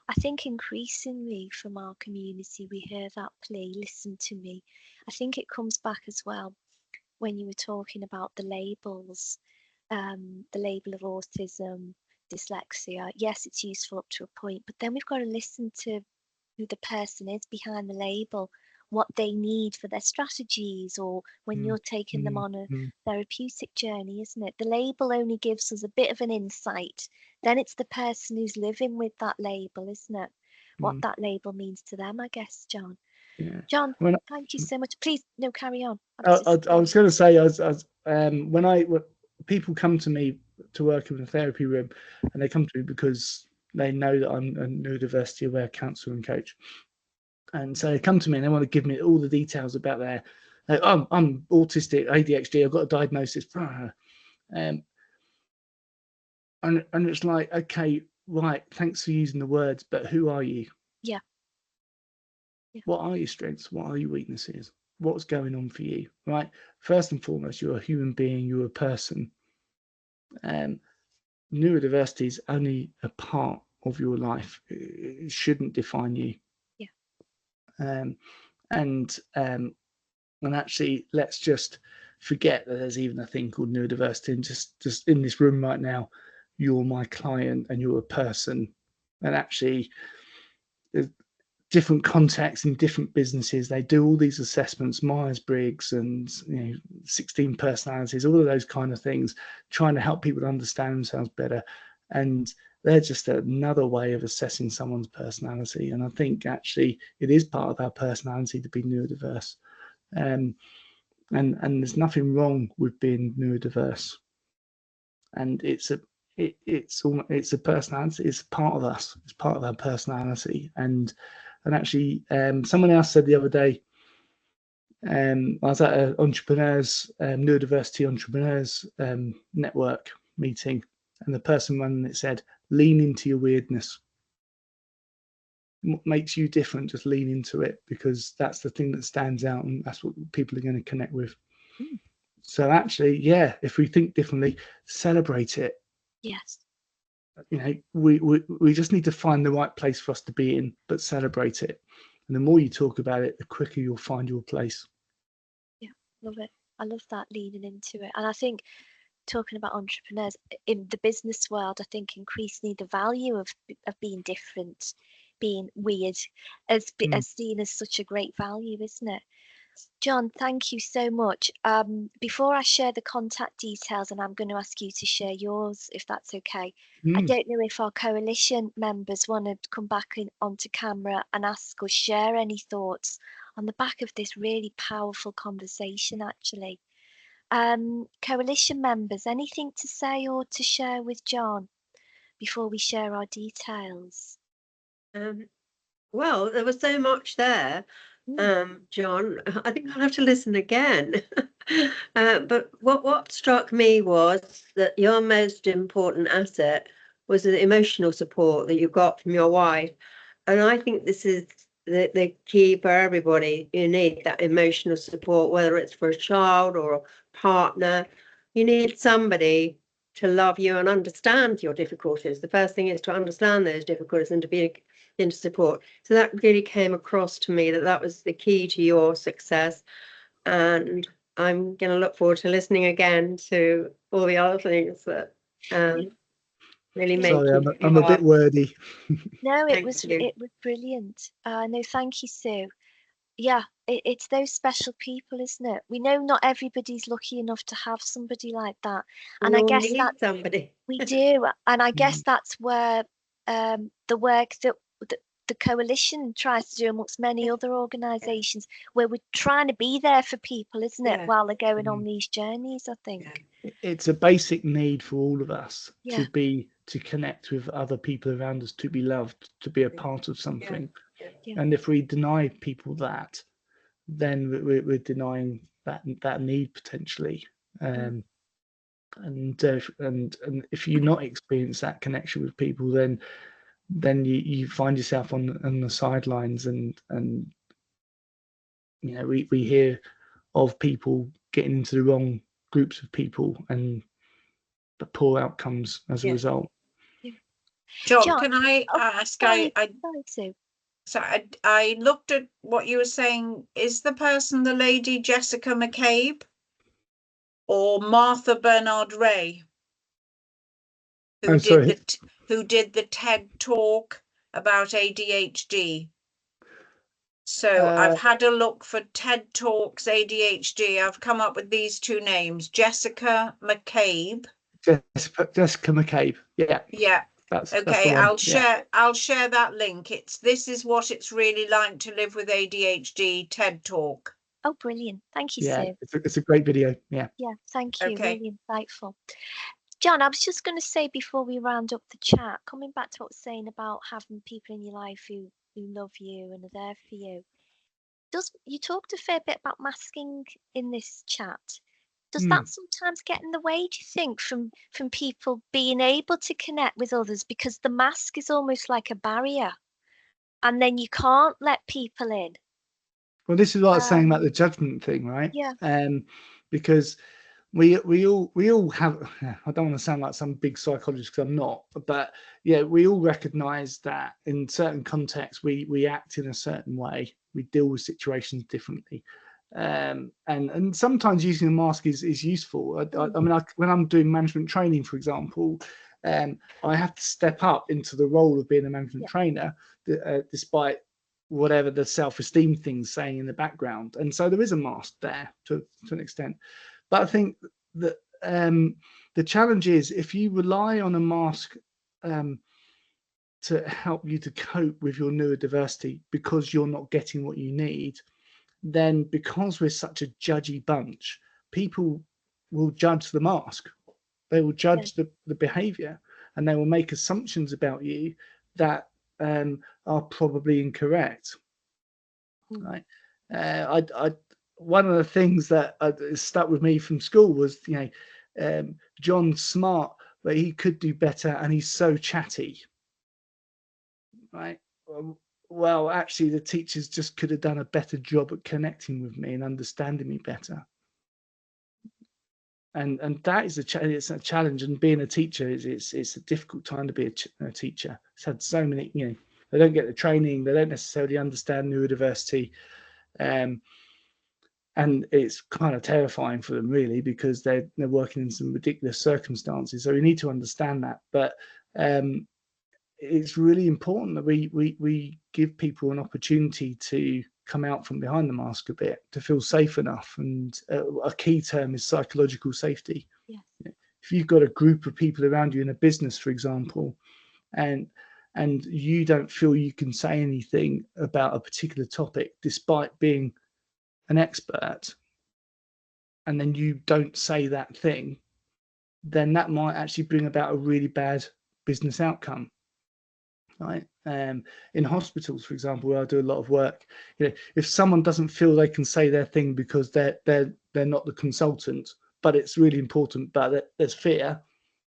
I think increasingly from our community, we hear that plea, listen to me. I think it comes back as well when you were talking about the labels, the label of autism, dyslexia. Yes, it's useful up to a point, but then we've got to listen to who the person is behind the label, what they need for their strategies, or when you're taking them on a therapeutic journey, isn't it? The label only gives us a bit of an insight. Then it's the person who's living with that label, isn't it? What that label means to them, I guess, John. Yeah. John, thank you so much. Please, no, carry on. I was going to say, when people come to me to work in a therapy room, and they come to me because they know that I'm a neurodiversity aware counsellor and coach. And so they come to me and they want to give me all the details about I'm autistic, ADHD, I've got a diagnosis. And it's like, okay, right, thanks for using the words, but who are you? Yeah. What are your strengths? What are your weaknesses? What's going on for you, right? First and foremost, you're a human being, you're a person. Neurodiversity is only a part of your life. It shouldn't define you. And actually, let's just forget that there's even a thing called neurodiversity. And just in this room right now, you're my client and you're a person. And actually, there's different contexts in different businesses. They do all these assessments, Myers-Briggs and 16 personalities, all of those kind of things, trying to help people understand themselves better. And they're just another way of assessing someone's personality. And I think actually it is part of our personality to be neurodiverse. And there's nothing wrong with being neurodiverse. And it's a personality. It's part of us. It's part of our personality. And actually, someone else said the other day, I was at an neurodiversity entrepreneurs network meeting, and the person running it said, lean into your weirdness. What makes you different, just lean into it, because that's the thing that stands out, and that's what people are going to connect with. So actually, yeah, if we think differently, celebrate it. Yes. You know, we just need to find the right place for us to be in, but celebrate it. And the more you talk about it, the quicker you'll find your place. Yeah, love it. I love that, leaning into it. And I think, talking about entrepreneurs in the business world, I think increasingly the value of being different, being weird, as seen as such a great value, isn't it? John, thank you so much. Before I share the contact details, and I'm going to ask you to share yours, if that's okay. I don't know if our coalition members want to come back onto camera and ask or share any thoughts on the back of this really powerful conversation, actually. Coalition members, anything to say or to share with John before we share our details? Well, there was so much there, John. I think I'll have to listen again. But what struck me was that your most important asset was the emotional support that you got from your wife. And I think this is the key for everybody. You need that emotional support, whether it's for a child or a partner. You need somebody to love you and understand your difficulties. The first thing is to understand those difficulties and to be into support. So that really came across to me, that was the key to your success. And I'm going to look forward to listening again to all the other things that really make Sorry, you. I'm a bit wordy. No, it was brilliant. No, thank you, Sue. Yeah, it's those special people, isn't it? We know not everybody's lucky enough to have somebody like that, and I guess that somebody we do, and I guess that's where the work that the coalition tries to do amongst many other organisations, where we're trying to be there for people, isn't it, while they're going on these journeys, I think. It's a basic need for all of us to connect with other people around us, to be loved, to be a part of something. And if we deny people that, then we're denying that need potentially. And if you not experience that connection with people, then you find yourself on the sidelines, and you know, we hear of people getting into the wrong groups of people and the poor outcomes as a result. John, can I ask? Sorry, So I looked at what you were saying. Is the person the lady Jessica McCabe or Martha Bernard Ray, who did the TED talk about ADHD? So I've had a look for TED Talks ADHD. I've come up with these two names: Jessica McCabe. Jessica McCabe. Yeah. That's okay. That's I'll share that link. This is what it's really like to live with ADHD TED Talk. Oh, brilliant! Thank you, Sue. It's a great video. Yeah, thank you. Really insightful. John, I was just going to say before we round up the chat, coming back to what I was saying about having people in your life who love you and are there for you. You talked a fair bit about masking in this chat. Does that sometimes get in the way, do you think, from people being able to connect with others, because the mask is almost like a barrier, and then you can't let people in? Well, this is what I was saying about the judgment thing, right? Yeah. Because we all have, I don't want to sound like some big psychologist, because I'm not, but yeah, we all recognize that in certain contexts we act in a certain way, we deal with situations differently, and sometimes using a mask is useful. I mean, when I'm doing management training, for example, I have to step up into the role of being a management trainer, despite whatever the self-esteem thing's saying in the background, and so there is a mask there to an extent. But I think that the challenge is, if you rely on a mask to help you to cope with your neurodiversity because you're not getting what you need, then because we're such a judgy bunch, people will judge the mask. They will judge the behavior, and they will make assumptions about you that are probably incorrect. Right? One of the things that stuck with me from school was, John Smart but he could do better, and he's so chatty, right? Well, actually, the teachers just could have done a better job at connecting with me and understanding me better. And that is it's a challenge. And being a teacher it's a difficult time to be a teacher. It's had so many, they don't get the training, they don't necessarily understand neurodiversity, and it's kind of terrifying for them, really, because they're working in some ridiculous circumstances. So we need to understand that. But it's really important that we give people an opportunity to come out from behind the mask a bit, to feel safe enough. And a key term is psychological safety. Yes. If you've got a group of people around you in a business, for example, and you don't feel you can say anything about a particular topic despite being an expert, and then you don't say that thing, then that might actually bring about a really bad business outcome. Right. In hospitals, for example, where I do a lot of work, if someone doesn't feel they can say their thing because they're not the consultant, but it's really important, but there's fear,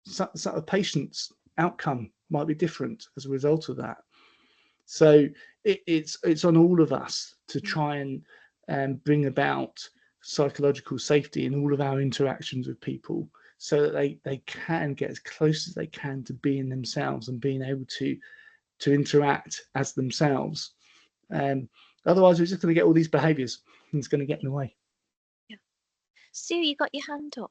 so a patient's outcome might be different as a result of that. So it's on all of us to try and bring about psychological safety in all of our interactions with people, so that they can get as close as they can to being themselves and being able to interact as themselves. Otherwise, we're just going to get all these behaviours, and it's going to get in the way. Yeah. Sue, you got your hand up.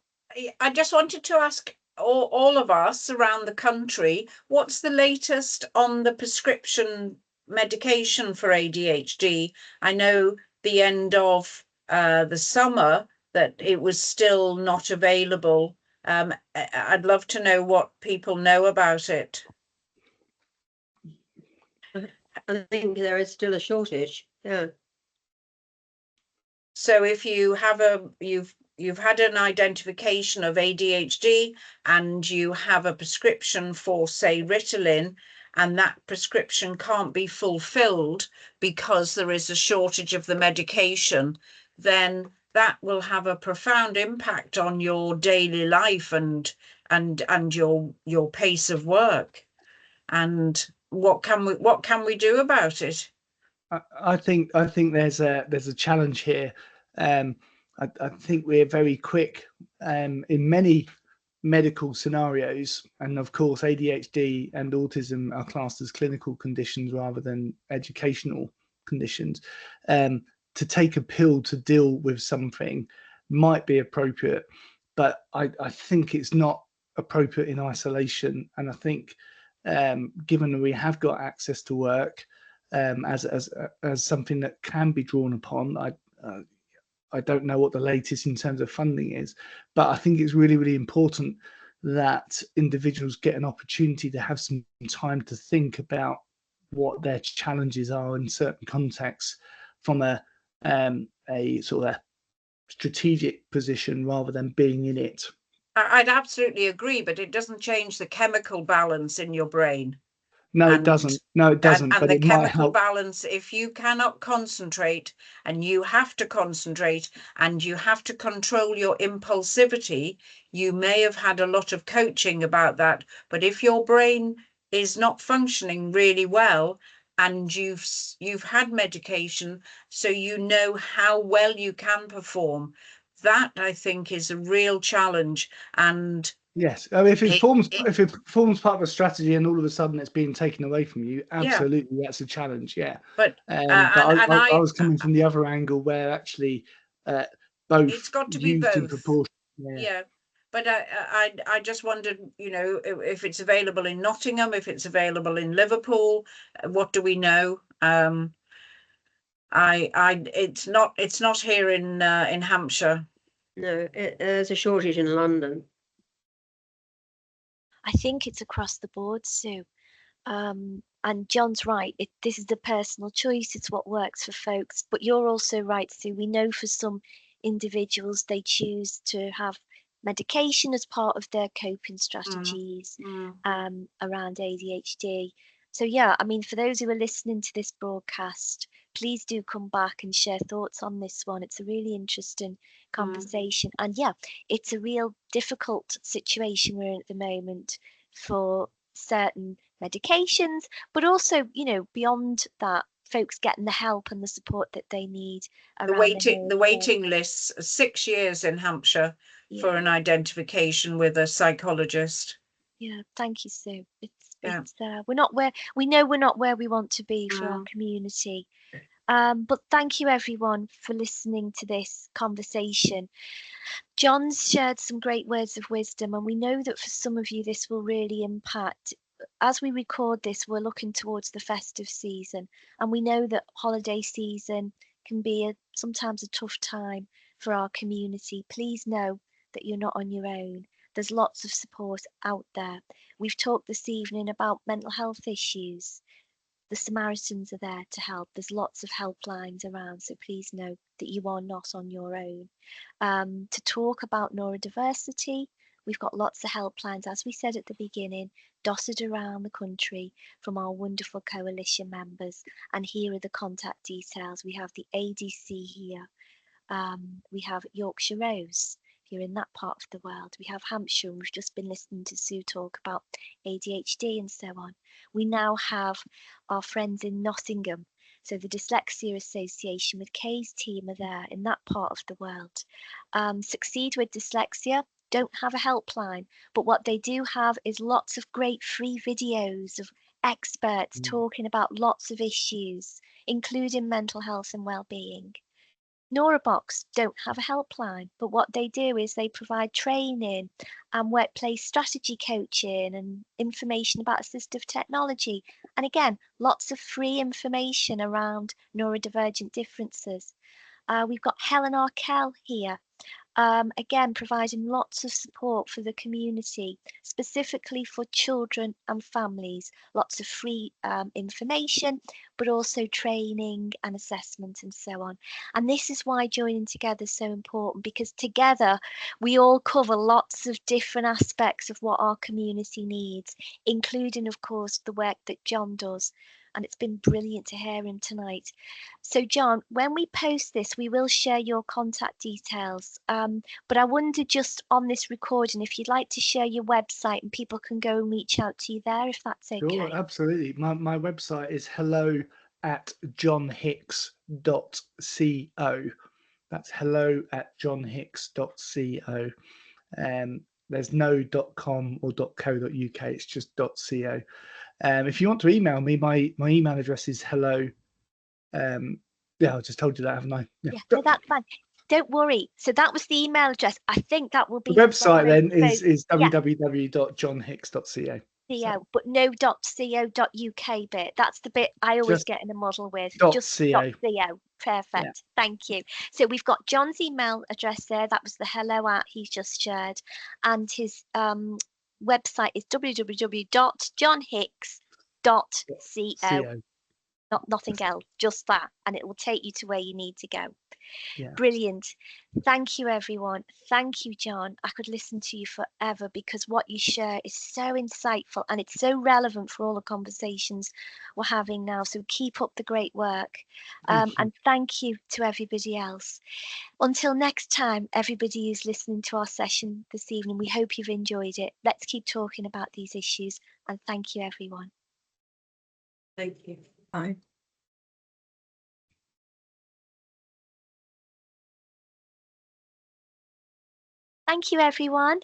I just wanted to ask all of us around the country, what's the latest on the prescription medication for ADHD? I know the end of the summer that it was still not available. I'd love to know what people know about it. I think there is still a shortage. Yeah. So if you have you've had an identification of ADHD and you have a prescription for, say, Ritalin, and that prescription can't be fulfilled because there is a shortage of the medication, then that will have a profound impact on your daily life and your pace of work. And what can we do about it? I think there's a challenge here. I think we're very quick in many medical scenarios, and of course ADHD and autism are classed as clinical conditions rather than educational conditions. To take a pill to deal with something might be appropriate, but I think it's not appropriate in isolation. And I think given that we have got access to work as something that can be drawn upon, I don't know what the latest in terms of funding is, but I think it's really, really important that individuals get an opportunity to have some time to think about what their challenges are in certain contexts from a sort of a strategic position rather than being in it. I'd absolutely agree, but it doesn't change the chemical balance in your brain. No, it doesn't. No, it doesn't. And but the it might chemical help. balance, if you cannot concentrate, and you have to concentrate, and you have to control your impulsivity, you may have had a lot of coaching about that. But if your brain is not functioning really well, and you've had medication, so you know how well you can perform, that I think is a real challenge. And yes, I mean, if it forms part of a strategy and all of a sudden it's being taken away from you, absolutely, that's a challenge. Yeah, but I was coming from the other angle where actually both it's got to be used both. in proportion. Yeah. But I just wondered, if it's available in Nottingham, if it's available in Liverpool, what do we know? It's not here in Hampshire. No, there's a shortage in London. I think it's across the board, Sue. And John's right. This is a personal choice. It's what works for folks. But you're also right, Sue. We know for some individuals they choose to have medication as part of their coping strategies around ADHD. So yeah, I mean, for those who are listening to this broadcast please do come back and share thoughts on this one. It's a really interesting conversation. And yeah, it's a real difficult situation we're in at the moment for certain medications, but also, you know, beyond that, folks getting the help and the support that they need around The waiting lists are 6 years in Hampshire for an identification with a psychologist. Yeah, thank you, Sue. It's we're not where we want to be for our community. But thank you everyone for listening to this conversation. John's shared some great words of wisdom, and we know that for some of you this will really impact. As we record this, we're looking towards the festive season, and we know that holiday season can be sometimes a tough time for our community. Please know that you're not on your own. There's lots of support out there. We've talked this evening about mental health issues. The Samaritans are there to help. There's lots of helplines around, so please know that you are not on your own. To talk about neurodiversity, we've got lots of helplines, as we said at the beginning, dotted around the country from our wonderful coalition members. And here are the contact details. We have the ADC here. We have Yorkshire Rose. If you're in that part of the world, we have Hampshire, and we've just been listening to Sue talk about ADHD and so on. We now have our friends in Nottingham, so the Dyslexia Association with Kay's team are there in that part of the world. Succeed with Dyslexia don't have a helpline, but what they do have is lots of great free videos of experts talking about lots of issues, including mental health and well-being. Neurobox don't have a helpline, but what they do is they provide training and workplace strategy coaching and information about assistive technology. And again, lots of free information around neurodivergent differences. We've got Helen Arkell here, again, providing lots of support for the community, specifically for children and families, lots of free information, but also training and assessment and so on. And this is why joining together is so important, because together we all cover lots of different aspects of what our community needs, including, of course, the work that John does. And it's been brilliant to hear him tonight. So John, when we post this, we will share your contact details. But I wonder, just on this recording, if you'd like to share your website and people can go and reach out to you there, if that's okay. Sure, absolutely. My website is hello@johnhicks.co. That's hello@johnhicks.co. There's no .com or .co.uk, it's just .co. If you want to email me, my email address is hello. Yeah, I just told you that, haven't I? Yeah, no, that's fine. Don't worry. So that was the email address. I think that will be the website then is www.johnhicks.co. But no .co.uk bit. That's the bit I always get in a muddle with. Just .co. Perfect. Yeah. Thank you. So we've got John's email address there. That was the hello @ he's just shared, and his website is www.johnhicks.co. Nothing else, just that, and it will take you to where you need to go. Yeah. Brilliant. Thank you, everyone. Thank you, John. I could listen to you forever, because what you share is so insightful and it's so relevant for all the conversations we're having now. So keep up the great work. And thank you to everybody else. Until next time, everybody who's listening to our session this evening, we hope you've enjoyed it. Let's keep talking about these issues, and thank you, everyone. Thank you. Bye. Thank you, everyone.